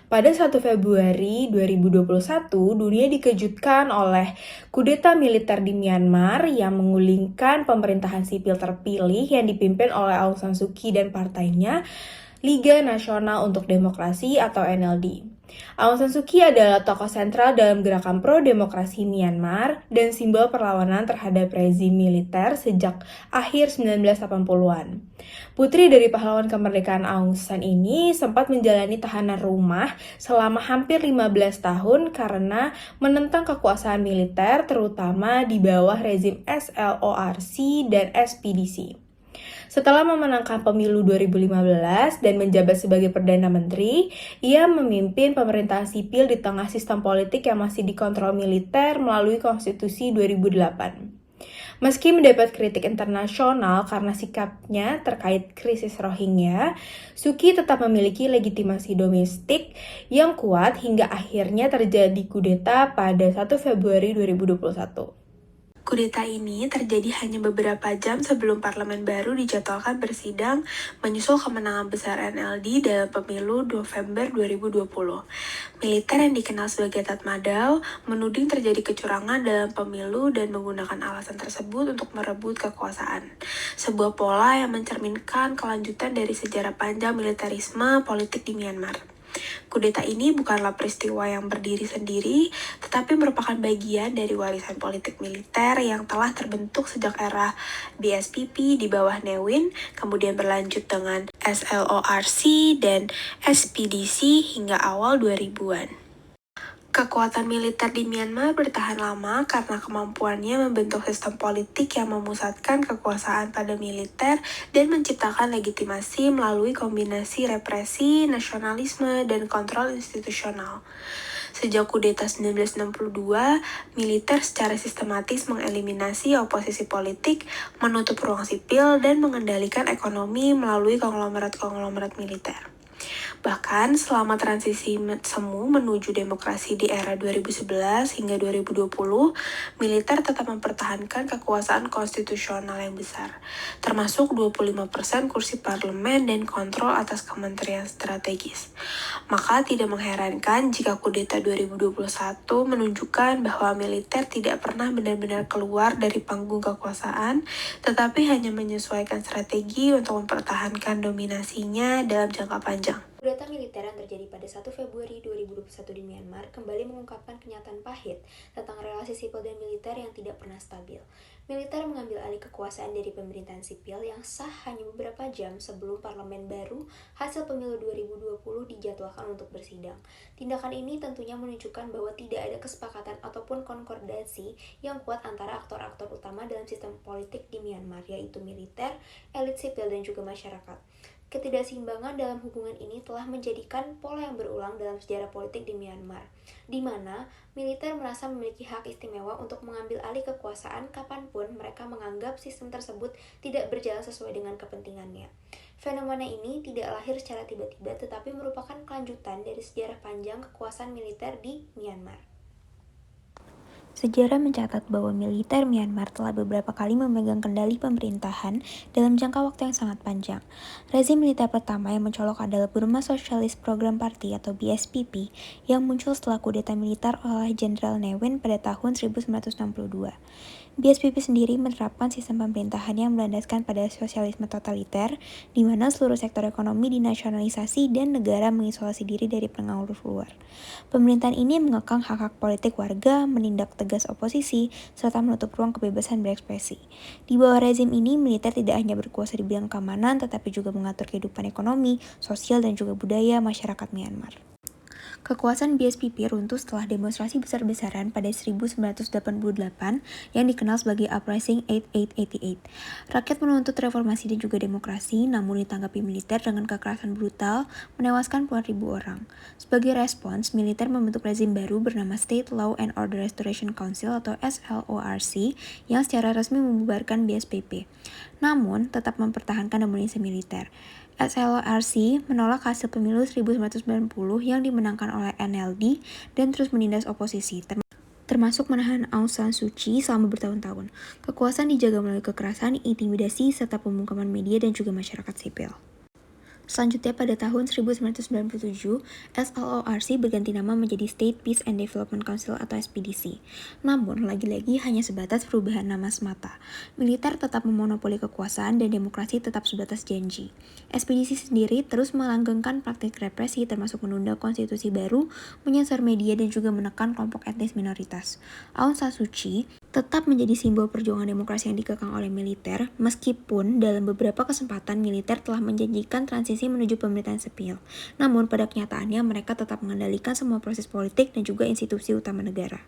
Pada 1 Februari 2021, dunia dikejutkan oleh kudeta militer di Myanmar yang menggulingkan pemerintahan sipil terpilih yang dipimpin oleh Aung San Suu Kyi dan partainya, Liga Nasional untuk Demokrasi atau NLD. Aung San Suu Kyi adalah tokoh sentral dalam gerakan pro-demokrasi Myanmar dan simbol perlawanan terhadap rezim militer sejak akhir 1980-an. Putri dari pahlawan kemerdekaan Aung San ini sempat menjalani tahanan rumah selama hampir 15 tahun karena menentang kekuasaan militer terutama di bawah rezim SLORC dan SPDC. Setelah memenangkan pemilu 2015 dan menjabat sebagai Perdana Menteri, ia memimpin pemerintahan sipil di tengah sistem politik yang masih dikontrol militer melalui Konstitusi 2008. Meski mendapat kritik internasional karena sikapnya terkait krisis Rohingya, Suu Kyi tetap memiliki legitimasi domestik yang kuat hingga akhirnya terjadi kudeta pada 1 Februari 2021. Kudeta ini terjadi hanya beberapa jam sebelum parlemen baru dijadwalkan bersidang menyusul kemenangan besar NLD dalam pemilu November 2020. Militer yang dikenal sebagai Tatmadaw menuding terjadi kecurangan dalam pemilu dan menggunakan alasan tersebut untuk merebut kekuasaan. Sebuah pola yang mencerminkan kelanjutan dari sejarah panjang militerisme politik di Myanmar. Kudeta ini bukanlah peristiwa yang berdiri sendiri, tetapi merupakan bagian dari warisan politik militer yang telah terbentuk sejak era BSPP di bawah Ne Win, kemudian berlanjut dengan SLORC dan SPDC hingga awal 2000-an. Kekuatan militer di Myanmar bertahan lama karena kemampuannya membentuk sistem politik yang memusatkan kekuasaan pada militer dan menciptakan legitimasi melalui kombinasi represi, nasionalisme, dan kontrol institusional. Sejak kudeta 1962, militer secara sistematis mengeliminasi oposisi politik, menutup ruang sipil, dan mengendalikan ekonomi melalui konglomerat-konglomerat militer. Bahkan selama transisi semu menuju demokrasi di era 2011 hingga 2020, militer tetap mempertahankan kekuasaan konstitusional yang besar, termasuk 25% kursi parlemen dan kontrol atas kementerian strategis. Maka tidak mengherankan jika kudeta 2021 menunjukkan bahwa militer tidak pernah benar-benar keluar dari panggung kekuasaan, tetapi hanya menyesuaikan strategi untuk mempertahankan dominasinya dalam jangka panjang. Kudeta militer yang terjadi pada 1 Februari 2021 di Myanmar kembali mengungkapkan kenyataan pahit tentang relasi sipil dan militer yang tidak pernah stabil. Militer mengambil alih kekuasaan dari pemerintahan sipil yang sah hanya beberapa jam sebelum parlemen baru hasil pemilu 2020 dijadwalkan untuk bersidang. Tindakan ini tentunya menunjukkan bahwa tidak ada kesepakatan ataupun konkordasi yang kuat antara aktor-aktor utama dalam sistem politik di Myanmar, yaitu militer, elit sipil, dan juga masyarakat. Ketidakseimbangan dalam hubungan ini telah menjadikan pola yang berulang dalam sejarah politik di Myanmar, di mana militer merasa memiliki hak istimewa untuk mengambil alih kekuasaan kapanpun mereka menganggap sistem tersebut tidak berjalan sesuai dengan kepentingannya. Fenomena ini tidak lahir secara tiba-tiba, tetapi merupakan kelanjutan dari sejarah panjang kekuasaan militer di Myanmar. Sejarah mencatat bahwa militer Myanmar telah beberapa kali memegang kendali pemerintahan dalam jangka waktu yang sangat panjang. Rezim militer pertama yang mencolok adalah Burma Socialist Program Party atau BSPP yang muncul setelah kudeta militer oleh Jenderal Ne Win pada tahun 1962. BSPP sendiri menerapkan sistem pemerintahan yang berlandaskan pada sosialisme totaliter, di mana seluruh sektor ekonomi dinasionalisasi dan negara mengisolasi diri dari pengaruh luar. Pemerintahan ini mengekang hak-hak politik warga, menindak tegas oposisi, serta menutup ruang kebebasan berekspresi. Di bawah rezim ini, militer tidak hanya berkuasa di bidang keamanan, tetapi juga mengatur kehidupan ekonomi, sosial, dan juga budaya masyarakat Myanmar. Kekuasaan BSPP runtuh setelah demonstrasi besar-besaran pada 1988 yang dikenal sebagai Uprising 8888. Rakyat menuntut reformasi dan juga demokrasi, namun ditanggapi militer dengan kekerasan brutal, menewaskan puluhan ribu orang. Sebagai respons, militer membentuk rezim baru bernama State Law and Order Restoration Council atau SLORC yang secara resmi membubarkan BSPP, namun tetap mempertahankan dominasi militer. SLORC menolak hasil pemilu 1990 yang dimenangkan oleh NLD dan terus menindas oposisi, termasuk menahan Aung San Suu Kyi selama bertahun-tahun. Kekuasaan dijaga melalui kekerasan, intimidasi, serta pembungkaman media dan juga masyarakat sipil. Selanjutnya pada tahun 1997, SLORC berganti nama menjadi State Peace and Development Council atau SPDC. Namun, lagi-lagi hanya sebatas perubahan nama semata. Militer tetap memonopoli kekuasaan dan demokrasi tetap sebatas janji. SPDC sendiri terus melanggengkan praktik represi termasuk menunda konstitusi baru, menyasar media dan juga menekan kelompok etnis minoritas. Aung San Suu Kyi tetap menjadi simbol perjuangan demokrasi yang dikekang oleh militer, meskipun dalam beberapa kesempatan militer telah menjanjikan transisi menuju pemerintahan sipil. Namun pada kenyataannya mereka tetap mengendalikan semua proses politik dan juga institusi utama negara.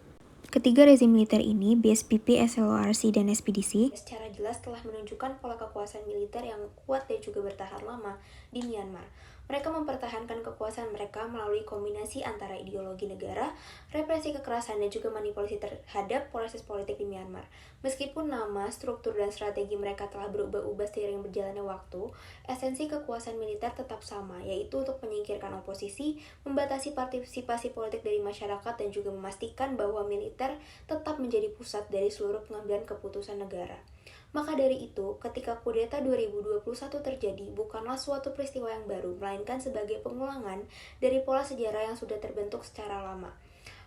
Ketiga rezim militer ini, BSPP, SLORC, dan SPDC, secara jelas telah menunjukkan pola kekuasaan militer yang kuat dan juga bertahan lama di Myanmar. Mereka mempertahankan kekuasaan mereka melalui kombinasi antara ideologi negara, represi kekerasan, dan juga manipulasi terhadap proses politik di Myanmar. Meskipun nama, struktur, dan strategi mereka telah berubah-ubah seiring berjalannya waktu, esensi kekuasaan militer tetap sama, yaitu untuk menyingkirkan oposisi, membatasi partisipasi politik dari masyarakat, dan juga memastikan bahwa militer tetap menjadi pusat dari seluruh pengambilan keputusan negara. Maka dari itu, ketika kudeta 2021 terjadi bukanlah suatu peristiwa yang baru, melainkan sebagai pengulangan dari pola sejarah yang sudah terbentuk secara lama.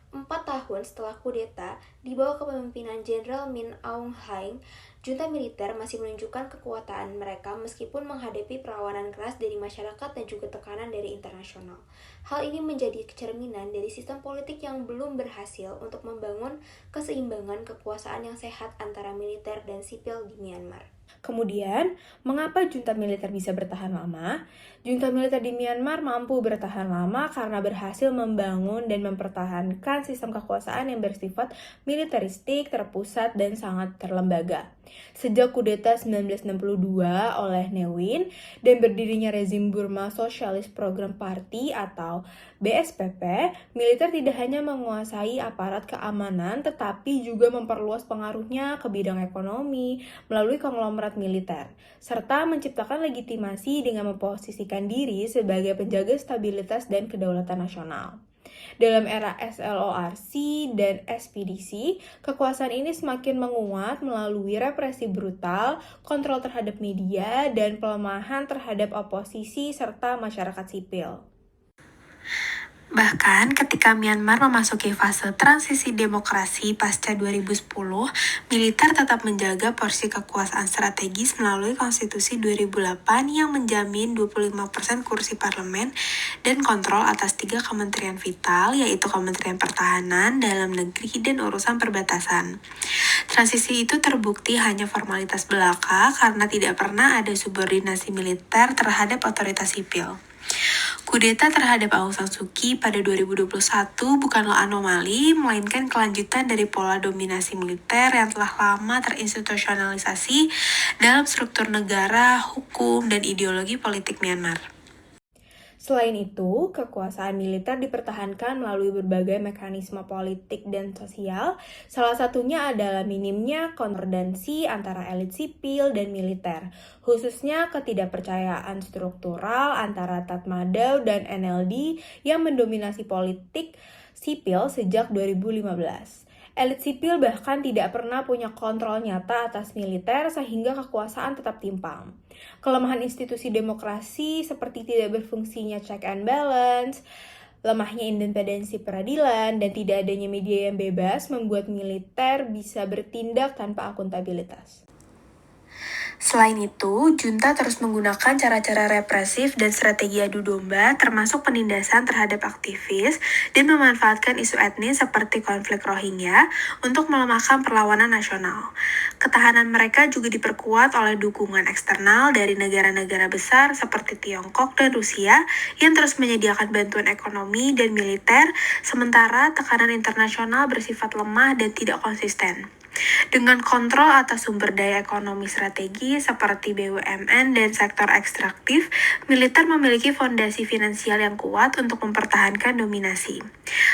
4 tahun setelah kudeta, di bawah kepemimpinan Jenderal Min Aung Hlaing, junta militer masih menunjukkan kekuatan mereka meskipun menghadapi perlawanan keras dari masyarakat dan juga tekanan dari internasional. Hal ini menjadi cerminan dari sistem politik yang belum berhasil untuk membangun keseimbangan kekuasaan yang sehat antara militer dan sipil di Myanmar. Kemudian, mengapa junta militer bisa bertahan lama? Junta militer di Myanmar mampu bertahan lama karena berhasil membangun dan mempertahankan sistem kekuasaan yang bersifat militeristik, terpusat, dan sangat terlembaga. Sejak kudeta 1962 oleh Ne Win dan berdirinya rezim Burma Socialist Program Party atau BSPP, militer tidak hanya menguasai aparat keamanan tetapi juga memperluas pengaruhnya ke bidang ekonomi melalui konglomerat militer, serta menciptakan legitimasi dengan memposisikan diri sebagai penjaga stabilitas dan kedaulatan nasional. Dalam era SLORC dan SPDC, kekuasaan ini semakin menguat melalui represi brutal, kontrol terhadap media, dan pelemahan terhadap oposisi serta masyarakat sipil. Bahkan ketika Myanmar memasuki fase transisi demokrasi pasca 2010, militer tetap menjaga porsi kekuasaan strategis melalui Konstitusi 2008 yang menjamin 25% kursi parlemen dan kontrol atas 3 kementerian vital, yaitu Kementerian Pertahanan, Dalam Negeri, dan Urusan Perbatasan. Transisi itu terbukti hanya formalitas belaka karena tidak pernah ada subordinasi militer terhadap otoritas sipil. Kudeta terhadap Aung San Suu Kyi pada 2021 bukanlah anomali, melainkan kelanjutan dari pola dominasi militer yang telah lama terinstitusionalisasi dalam struktur negara, hukum, dan ideologi politik Myanmar. Selain itu, kekuasaan militer dipertahankan melalui berbagai mekanisme politik dan sosial. Salah satunya adalah minimnya konvergensi antara elit sipil dan militer, khususnya ketidakpercayaan struktural antara Tatmadaw dan NLD yang mendominasi politik sipil sejak 2015. Elit sipil bahkan tidak pernah punya kontrol nyata atas militer sehingga kekuasaan tetap timpang. Kelemahan institusi demokrasi seperti tidak berfungsinya check and balance, lemahnya independensi peradilan, dan tidak adanya media yang bebas membuat militer bisa bertindak tanpa akuntabilitas. Selain itu, junta terus menggunakan cara-cara represif dan strategi adu domba, termasuk penindasan terhadap aktivis, dan memanfaatkan isu etnis seperti konflik Rohingya untuk melemahkan perlawanan nasional. Ketahanan mereka juga diperkuat oleh dukungan eksternal dari negara-negara besar seperti Tiongkok dan Rusia yang terus menyediakan bantuan ekonomi dan militer, sementara tekanan internasional bersifat lemah dan tidak konsisten. Dengan kontrol atas sumber daya ekonomi strategi seperti BUMN dan sektor ekstraktif, militer memiliki fondasi finansial yang kuat untuk mempertahankan dominasi.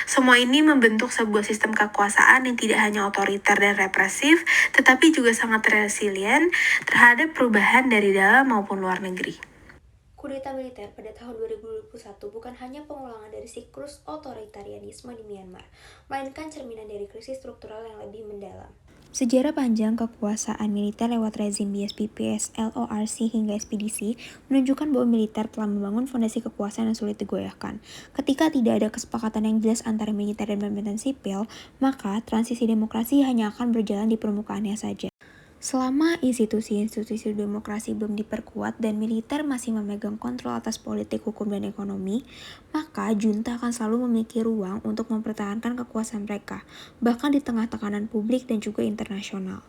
Semua ini membentuk sebuah sistem kekuasaan yang tidak hanya otoriter dan represif, tetapi juga sangat resilient terhadap perubahan dari dalam maupun luar negeri. Kudeta militer pada tahun 2021 bukan hanya pengulangan dari siklus otoritarianisme di Myanmar, melainkan cerminan dari krisis struktural yang lebih mendalam. Sejarah panjang kekuasaan militer lewat rezim BSPP, LORC hingga SPDC menunjukkan bahwa militer telah membangun fondasi kekuasaan yang sulit digoyahkan. Ketika tidak ada kesepakatan yang jelas antara militer dan pemerintahan sipil, maka transisi demokrasi hanya akan berjalan di permukaannya saja. Selama institusi-institusi demokrasi belum diperkuat dan militer masih memegang kontrol atas politik, hukum, dan ekonomi, maka junta akan selalu memiliki ruang untuk mempertahankan kekuasaan mereka, bahkan di tengah tekanan publik dan juga internasional.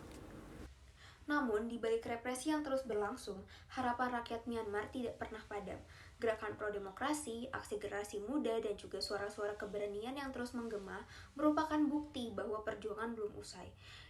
Namun, di balik represi yang terus berlangsung, harapan rakyat Myanmar tidak pernah padam. Gerakan pro-demokrasi, aksi generasi muda, dan juga suara-suara keberanian yang terus menggema merupakan bukti bahwa perjuangan belum usai.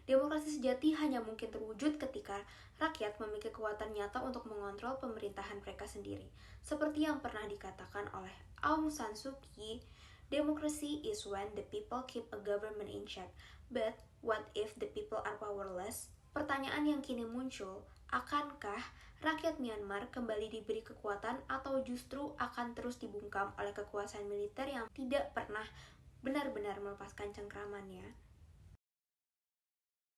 Demokrasi sejati hanya mungkin terwujud ketika rakyat memiliki kekuatan nyata untuk mengontrol pemerintahan mereka sendiri. Seperti yang pernah dikatakan oleh Aung San Suu Kyi, democracy is when the people keep a government in check. But what if the people are powerless? Pertanyaan yang kini muncul, akankah rakyat Myanmar kembali diberi kekuatan atau justru akan terus dibungkam oleh kekuasaan militer yang tidak pernah benar-benar melepaskan cengkramannya?